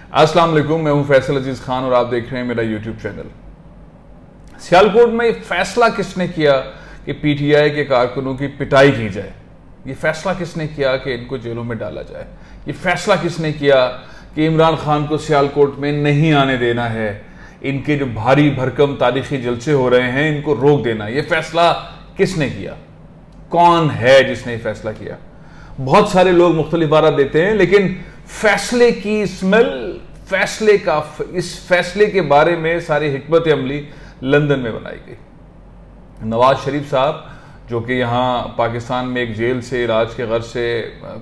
अस्सलाम वालेकुम, मैं हूं फैसल अजीज खान और आप देख रहे हैं मेरा यूट्यूब चैनल। सियालकोट में फैसला किसने किया कि पीटीआई के कारकुनों की पिटाई की जाए? ये फैसला किसने किया कि इनको जेलों में डाला जाए? ये फैसला किसने किया कि इमरान खान को सियालकोट में नहीं आने देना है? इनके जो भारी भरकम तारीखी जलसे हो रहे हैं इनको रोक देना, ये फैसला किसने किया? कौन है जिसने ये फैसला किया? बहुत सारे लोग मुख्तलिफ बात देते हैं, लेकिन फैसले की स्मेल, इस फैसले के बारे में सारी हिकमत अमली लंदन में बनाई गई। नवाज शरीफ साहब जो कि यहाँ पाकिस्तान में एक जेल से इलाज के गर्ज से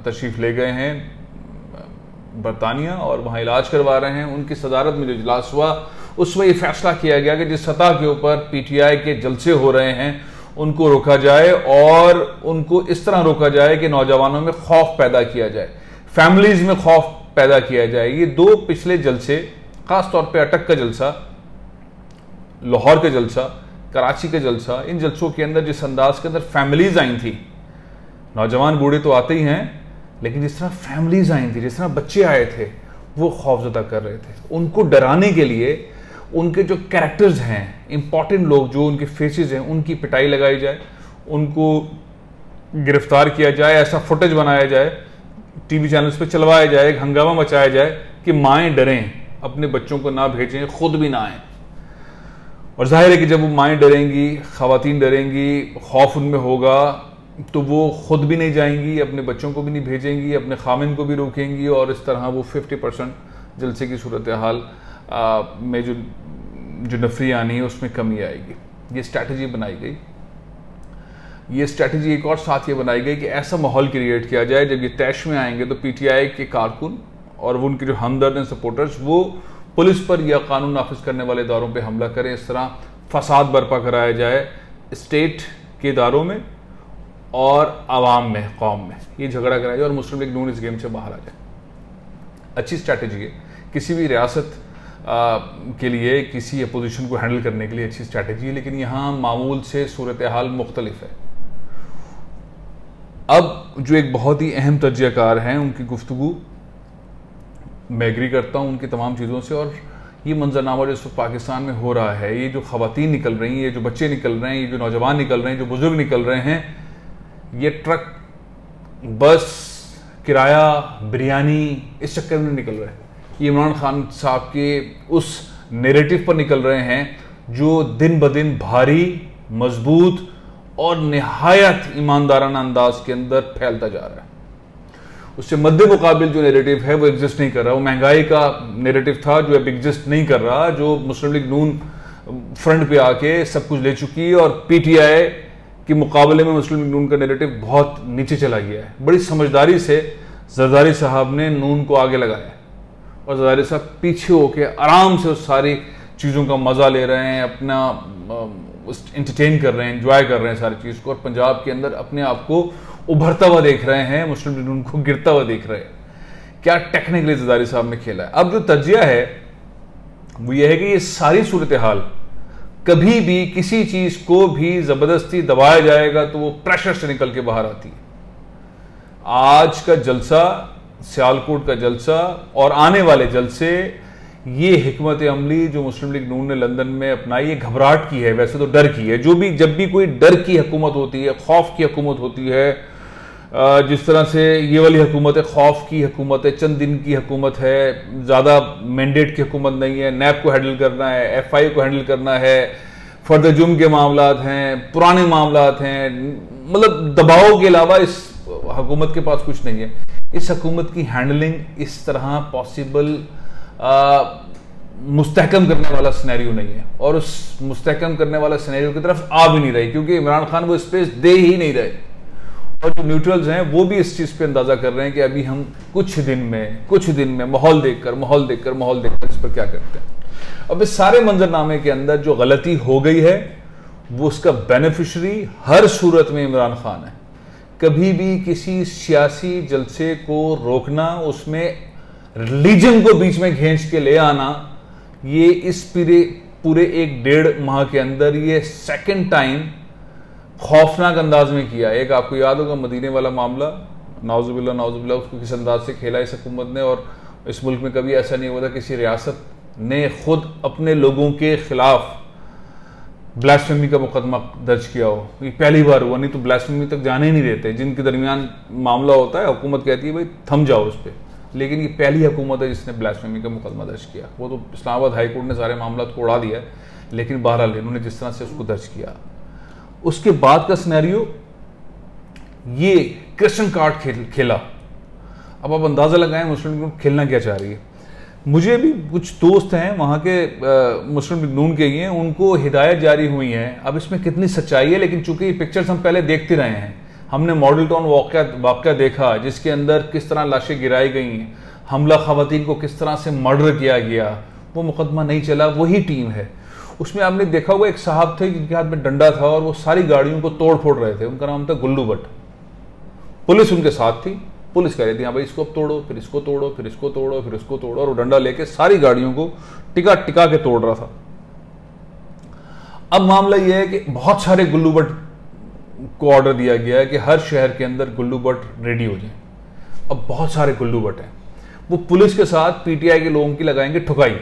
तशरीफ़ ले गए हैं बरतानिया और वहाँ इलाज करवा रहे हैं, उनकी सदारत में जो इजलास हुआ उसमें ये फैसला किया गया कि जिस सतह के ऊपर पीटीआई के जलसे हो रहे हैं उनको रोका जाए और उनको इस तरह रोका जाए कि नौजवानों में खौफ पैदा किया जाए, फैमिलीज में खौफ पैदा किया जाए। ये दो पिछले जलसे, खास तौर पे अटक का जलसा, लाहौर का जलसा, कराची का जलसा, इन जलसों के अंदर जिस अंदाज के अंदर फैमिलीज आई थी, नौजवान बूढ़े तो आते ही हैं, लेकिन जिस तरह फैमिलीज आई थी, जिस तरह बच्चे आए थे, वो खौफजदा कर रहे थे। उनको डराने के लिए उनके जो कैरेक्टर्स हैं, इंपॉर्टेंट लोग जो उनके फेसेस हैं, उनकी पिटाई लगाई जाए, उनको गिरफ्तार किया जाए, ऐसा फुटेज बनाया जाए, टीवी चैनल्स पे चलवाया जाए, हंगामा मचाया जाए कि माएँ डरें, अपने बच्चों को ना भेजें, खुद भी ना आएँ। और जाहिर है कि जब वो माएँ डरेंगी, ख़वातीन डरेंगी, खौफ उनमें होगा, तो वो खुद भी नहीं जाएंगी, अपने बच्चों को भी नहीं भेजेंगी, अपने खामिन को भी रोकेंगी और इस तरह वो 50% जलसे की सूरत हाल में जो नफरी आनी है उसमें कमी आएगी। ये स्ट्रैटेजी बनाई गई। ये स्ट्रैटेजी एक और साथ ये बनाई गई कि ऐसा माहौल क्रिएट किया जाए जब ये तैश में आएंगे तो पीटीआई के कारकुन और वो उनके जो हमदर्द हैं, सपोर्टर्स, वो पुलिस पर या कानून नाफिज करने वाले इदारों पे हमला करें। इस तरह फसाद बर्पा कराया जाए स्टेट के इदारों में और आवाम में, कौम में ये झगड़ा कराया जाए और मुस्लिम लीग नून इस गेम से बाहर आ जाए। अच्छी स्ट्रैटेजी है किसी भी रियासत के लिए, किसी अपोजिशन को हैंडल करने के लिए अच्छी स्ट्रैटेजी है, लेकिन यहाँ मामूल से सूरत हाल मुख्तलिफ है। अब जो एक बहुत ही अहम तर्जयकार हैं उनकी गुफ्तगू मैं एग्री करता हूँ उनकी तमाम चीज़ों से, और ये मंजरनामा जो इस वक्त पाकिस्तान में हो रहा है, ये जो ख़वातीन निकल रही हैं, ये जो बच्चे निकल रहे हैं, ये जो नौजवान निकल रहे हैं, जो बुजुर्ग निकल रहे हैं, ये ट्रक, बस, किराया, बिरयानी, इस चक्कर में निकल रहे हैं। ये इमरान खान साहब के उस नैरेटिव पर निकल रहे हैं जो दिन ब दिन भारी, मजबूत और निहायत ईमानदाराना अंदाज के अंदर फैलता जा रहा है। उससे मद्दे मुकाबिल जो नैरेटिव है वो एग्जिस्ट नहीं कर रहा। वो महंगाई का नैरेटिव था जो अब एग्जिस्ट नहीं कर रहा, जो मुस्लिम लीग नून फ्रंट पे आके सब कुछ ले चुकी है और पीटीआई के मुकाबले में मुस्लिम लीग नून का नैरेटिव बहुत नीचे चला गया है। बड़ी समझदारी से जरदारी साहब ने नून को आगे लगाया और जरदारी साहब पीछे होके आराम से उस सारी चीज़ों का मज़ा ले रहे हैं, अपना इंटरटेन कर रहे हैं, एंजॉय कर रहे हैं सारी चीज़ को, और पंजाब के अंदर अपने आप को उभरता हुआ देख रहे हैं, मुस्लिम लीग नून को गिरता हुआ देख रहे हैं। क्या टेक्निकली जरदारी साहब ने खेला है। अब जो तजिया है वो ये है कि ये सारी सूरत हाल, कभी भी किसी चीज़ को भी ज़बरदस्ती दबाया जाएगा तो वो प्रेशर से निकल के बाहर आती है। आज का जलसा, सियालकोट का जलसा और आने वाले जलसे, ये हिकमत अमली जो मुस्लिम लीग नून ने लंदन में अपनाई, ये घबराहट की है, वैसे तो डर की है। जो भी, जब भी कोई डर की हुकूमत होती है, खौफ की हुकूमत होती है, जिस तरह से ये वाली हुकूमत है, खौफ की हुकूमत है, चंद दिन की हुकूमत है, ज़्यादा मैंडेट की हुकूमत नहीं है, नैब को हैंडल करना है, एफआई को हैंडल करना है, फर्द जुर्म के मामलात हैं, पुराने मामलात हैं, मतलब दबाव के अलावा इस हुकूमत के पास कुछ नहीं है। इस हुकूमत की हैंडलिंग इस तरह पॉसिबल मुस्तहकम करने वाला सिनेरियो नहीं है, और उस मुस्तहकम करने वाला सिनेरियो की तरफ आ भी नहीं रही, क्योंकि इमरान खान वो स्पेस दे ही नहीं रहे। और जो न्यूट्रल्स हैं वो भी इस चीज़ पे अंदाज़ा कर रहे हैं कि अभी हम कुछ दिन में माहौल देखकर इस पर क्या करते हैं। अब इस सारे मंजरनामे के अंदर जो गलती हो गई है वो उसका बेनिफिशरी हर सूरत में इमरान खान है। कभी भी किसी सियासी जलसे को रोकना, उसमें रिलीजन को बीच में खींच के ले आना, ये इस पूरे 1-1.5 माह के अंदर ये सेकंड टाइम खौफनाक अंदाज में किया। एक आपको याद होगा मदीने वाला मामला, नाउजुबिल्लाह उसको किस अंदाज से खेला इस हुकूमत ने, और इस मुल्क में कभी ऐसा नहीं हुआ था किसी रियासत ने खुद अपने लोगों के खिलाफ ब्लास्फेमी का मुकदमा दर्ज किया हो। ये पहली बार हुआ, नहीं तो ब्लास्फेमी तक जाने ही नहीं देते। जिनके दरमियान मामला होता है हुकूमत कहती है भाई थम जाओ उस पर, लेकिन ये पहली हुकूमत है जिसने ब्लास्फेमी का मुकदमा दर्ज किया। वो तो इस्लामाबाद हाई कोर्ट ने सारे मामला को उड़ा दिया है, लेकिन बहरहाल इन्होंने जिस तरह से उसको दर्ज किया, उसके बाद का सिनेरियो ये क्रिश्चियन कार्ड खेला। अब आप अंदाज़ा लगाएं मुस्लिम लीग खेलना क्या चाह रही है। मुझे भी कुछ दोस्त हैं वहाँ के मुस्लिम लीग नून के ही हैं, उनको हिदायत जारी हुई है। अब इसमें कितनी सच्चाई है, लेकिन चूंकि पिक्चर्स हम पहले देखते रहे हैं, हमने मॉडल टाउन वाक़या देखा जिसके अंदर किस तरह लाशें गिराई गई, हमला ख़वातीन को किस तरह से मर्डर किया गया, वो मुकदमा नहीं चला, वही टीम है। उसमें आपने देखा हुआ एक साहब थे जिनके हाथ में डंडा था और वो सारी गाड़ियों को तोड़ फोड़ रहे थे, उनका नाम था गुल्लू भट्ट। पुलिस उनके साथ थी, पुलिस कह रही थी हाँ भाई इसको अब तोड़ो, फिर इसको तोड़ो, फिर इसको तोड़ो, फिर इसको तोड़ो, और वो डंडा लेके सारी गाड़ियों को टिका टिका के तोड़ रहा था। अब मामला यह है कि बहुत सारे गुल्लू भट्ट को ऑर्डर दिया गया है कि हर शहर के अंदर गुल्लू भट्ट रेडी हो जाए। अब बहुत सारे गुल्लू भट्ट हैं, वो पुलिस के साथ पीटीआई के लोगों की लगाएंगे ठुकाई,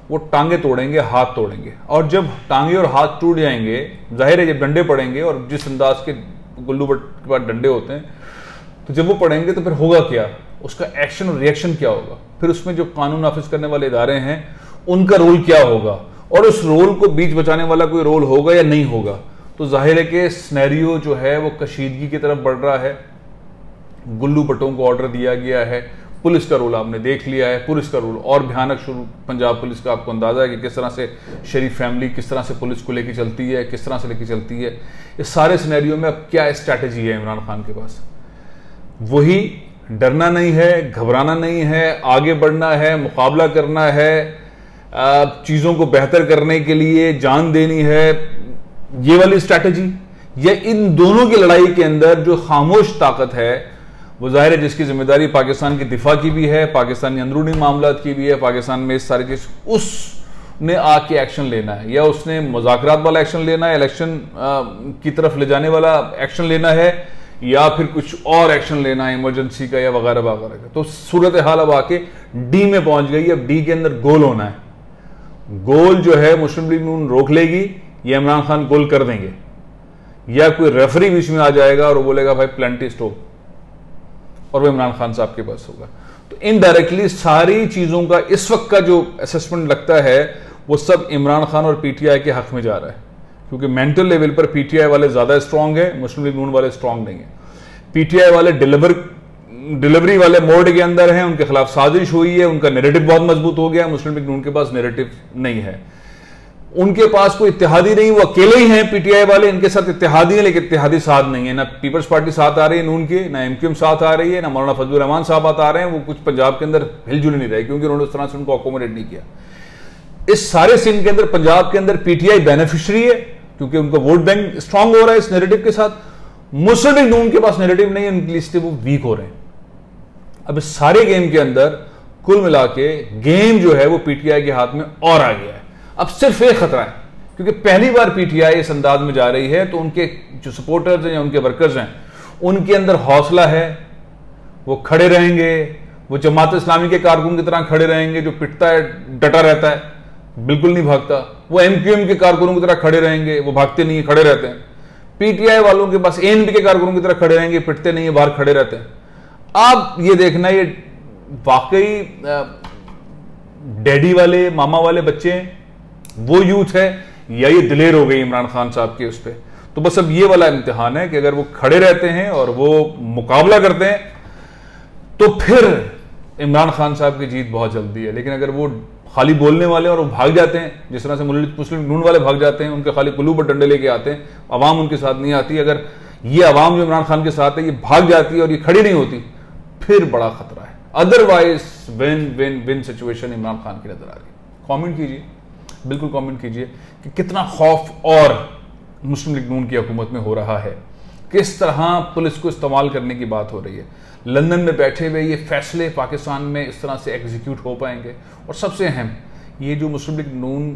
वो टांगे तोड़ेंगे, हाथ तोड़ेंगे, और जब टांगे और हाथ टूट जाएंगे, जाहिर है जब डंडे पड़ेंगे, और जिस अंदाज के गुल्लू भट्ट के पास डंडे होते हैं, तो जब वो पड़ेंगे तो फिर होगा क्या, उसका एक्शन और रिएक्शन क्या होगा, फिर उसमें जो कानून नाफिज करने वाले इदारे हैं उनका रोल क्या होगा, और उस रोल को बीच बचाने वाला कोई रोल होगा या नहीं होगा। तो जाहिर है कि सिनेरियो जो है वो कशीदगी की तरफ बढ़ रहा है। गुल्लू भट्टों को ऑर्डर दिया गया है, पुलिस का रोल आपने देख लिया है, पुलिस का रोल और भयानक शुरू पंजाब पुलिस का आपको अंदाजा है कि किस तरह से शरीफ फैमिली किस तरह से पुलिस को लेकर चलती है, किस तरह से लेकर चलती है। इस सारे सिनेरियो में अब क्या स्ट्रैटेजी है इमरान खान के पास, वही डरना नहीं है, घबराना नहीं है, आगे बढ़ना है, मुकाबला करना है, चीज़ों को बेहतर करने के लिए जान देनी है, ये वाली स्ट्रैटेजी, या इन दोनों की लड़ाई के अंदर जो खामोश ताकत है वो जाहिर है जिसकी जिम्मेदारी पाकिस्तान की दिफा की भी है, पाकिस्तानी अंदरूनी मामलात की भी है, पाकिस्तान में इस सारी चीज उसने आके एक्शन लेना है, या उसने मुज़ाकरात वाला एक्शन लेना है, इलेक्शन की तरफ ले जाने वाला एक्शन लेना है, या फिर कुछ और एक्शन लेना है इमरजेंसी का या वगैरह वगैरह का। तो सूरत हाल अब आके डी में पहुंच गई। अब डी के अंदर गोल होना है, गोल जो है मुस्लिम लीग नून रोक लेगी या इमरान खान गोल कर देंगे, या कोई रेफरी बीच में आ जाएगा और वो बोलेगा भाई प्लेंटी स्टॉप, और वो इमरान खान साहब के पास होगा। तो इनडायरेक्टली सारी चीजों का इस वक्त का जो असेसमेंट लगता है वो सब इमरान खान और पीटीआई के हक में जा रहा है, क्योंकि मेंटल लेवल पर पीटीआई वाले ज्यादा स्ट्रांग है, मुस्लिम लीग नून वाले स्ट्रांग नहीं है। पीटीआई वाले डिलीवरी वाले मोड के अंदर हैं, उनके खिलाफ साजिश हुई है, उनका नैरेटिव बहुत मजबूत हो गया। मुस्लिम लीग नून के पास नैरेटिव नहीं है, उनके पास कोई इत्तेहादी नहीं, वो अकेले ही हैं पीटीआई वाले, इनके साथ इत्तेहादी है लेकिन इत्तेहादी साथ नहीं है। ना पीपल्स पार्टी साथ आ रही है नून के, ना एमक्यूएम साथ आ रही है, ना मौलाना फजलुर रहमान साहब आ रहे हैं, वो कुछ पंजाब के अंदर हिलजुल नहीं रहे क्योंकि उन्होंने उस तरह से उनको अकोमोडेट नहीं किया। इस सारे सीन के अंदर पंजाब के अंदर पीटीआई बेनिफिशियरी है क्योंकि उनका वोट बैंक स्ट्रांग हो रहा है इस नैरेटिव के साथ। मुस्लिम लीग नून के पास नैरेटिव नहीं है, उनकी लिस्ट वो वीक हो रहे हैं। अब इस सारे गेम के अंदर कुल मिला के गेम जो है वो पीटीआई के हाथ में और आ गया है। अब सिर्फ एक खतरा है क्योंकि पहली बार पीटीआई इस अंदाज में जा रही है, तो उनके जो सपोर्टर्स हैं या उनके वर्कर्स हैं उनके अंदर हौसला है, वो खड़े रहेंगे, वो जमात इस्लामी के कारकुन की तरह खड़े रहेंगे, जो पिटता है डटा रहता है, बिल्कुल नहीं भागता। वो एमक्यूएम के कारकुनों की तरह खड़े रहेंगे, वो भागते नहीं है, खड़े रहते हैं। पीटीआई वालों के पास एएनपी के कारकुनों की तरह खड़े रहेंगे, पिटते नहीं है, बाहर खड़े रहते हैं। आप ये देखना, ये वाकई डैडी वाले मामा वाले बच्चे हैं, वो यूथ है, या ये दिलेर हो गई इमरान खान साहब के उस पर। तो बस अब ये वाला इम्तिहान है कि अगर वो खड़े रहते हैं और वो मुकाबला करते हैं तो फिर इमरान खान साहब की जीत बहुत जल्दी है। लेकिन अगर वो खाली बोलने वाले और वो भाग जाते हैं, जिस तरह से मुस्लिम नून वाले भाग जाते हैं, उनके खाली कुल्लू पर डंडे लेके आते हैं, अवाम उनके साथ नहीं आती, अगर ये अवाम जो इमरान खान के साथ है ये भाग जाती है और ये खड़ी नहीं होती, फिर बड़ा खतरा है। Otherwise win win win situation Imran Khan की नजर आ रही है। कमेंट कीजिए, बिल्कुल कमेंट कीजिए कि कितना खौफ और मुस्लिम लीग नून की हुकूमत में हो रहा है, किस तरह पुलिस को इस्तेमाल करने की बात हो रही है। लंदन में बैठे हुए ये फैसले पाकिस्तान में इस तरह से एग्जीक्यूट हो पाएंगे। और सबसे अहम, ये जो मुस्लिम लीग नून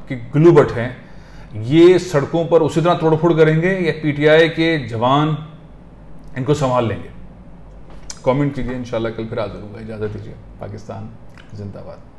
की गुल्लू भट्ट हैं, ये सड़कों पर उसी तरह तोड़फोड़ करेंगे या पीटीआई के जवान इनको संभाल लेंगे, कमेंट कीजिए, इंशाल्लाह कल फिर हाजिर होगा। इजाज़त दीजिए। पाकिस्तान जिंदाबाद।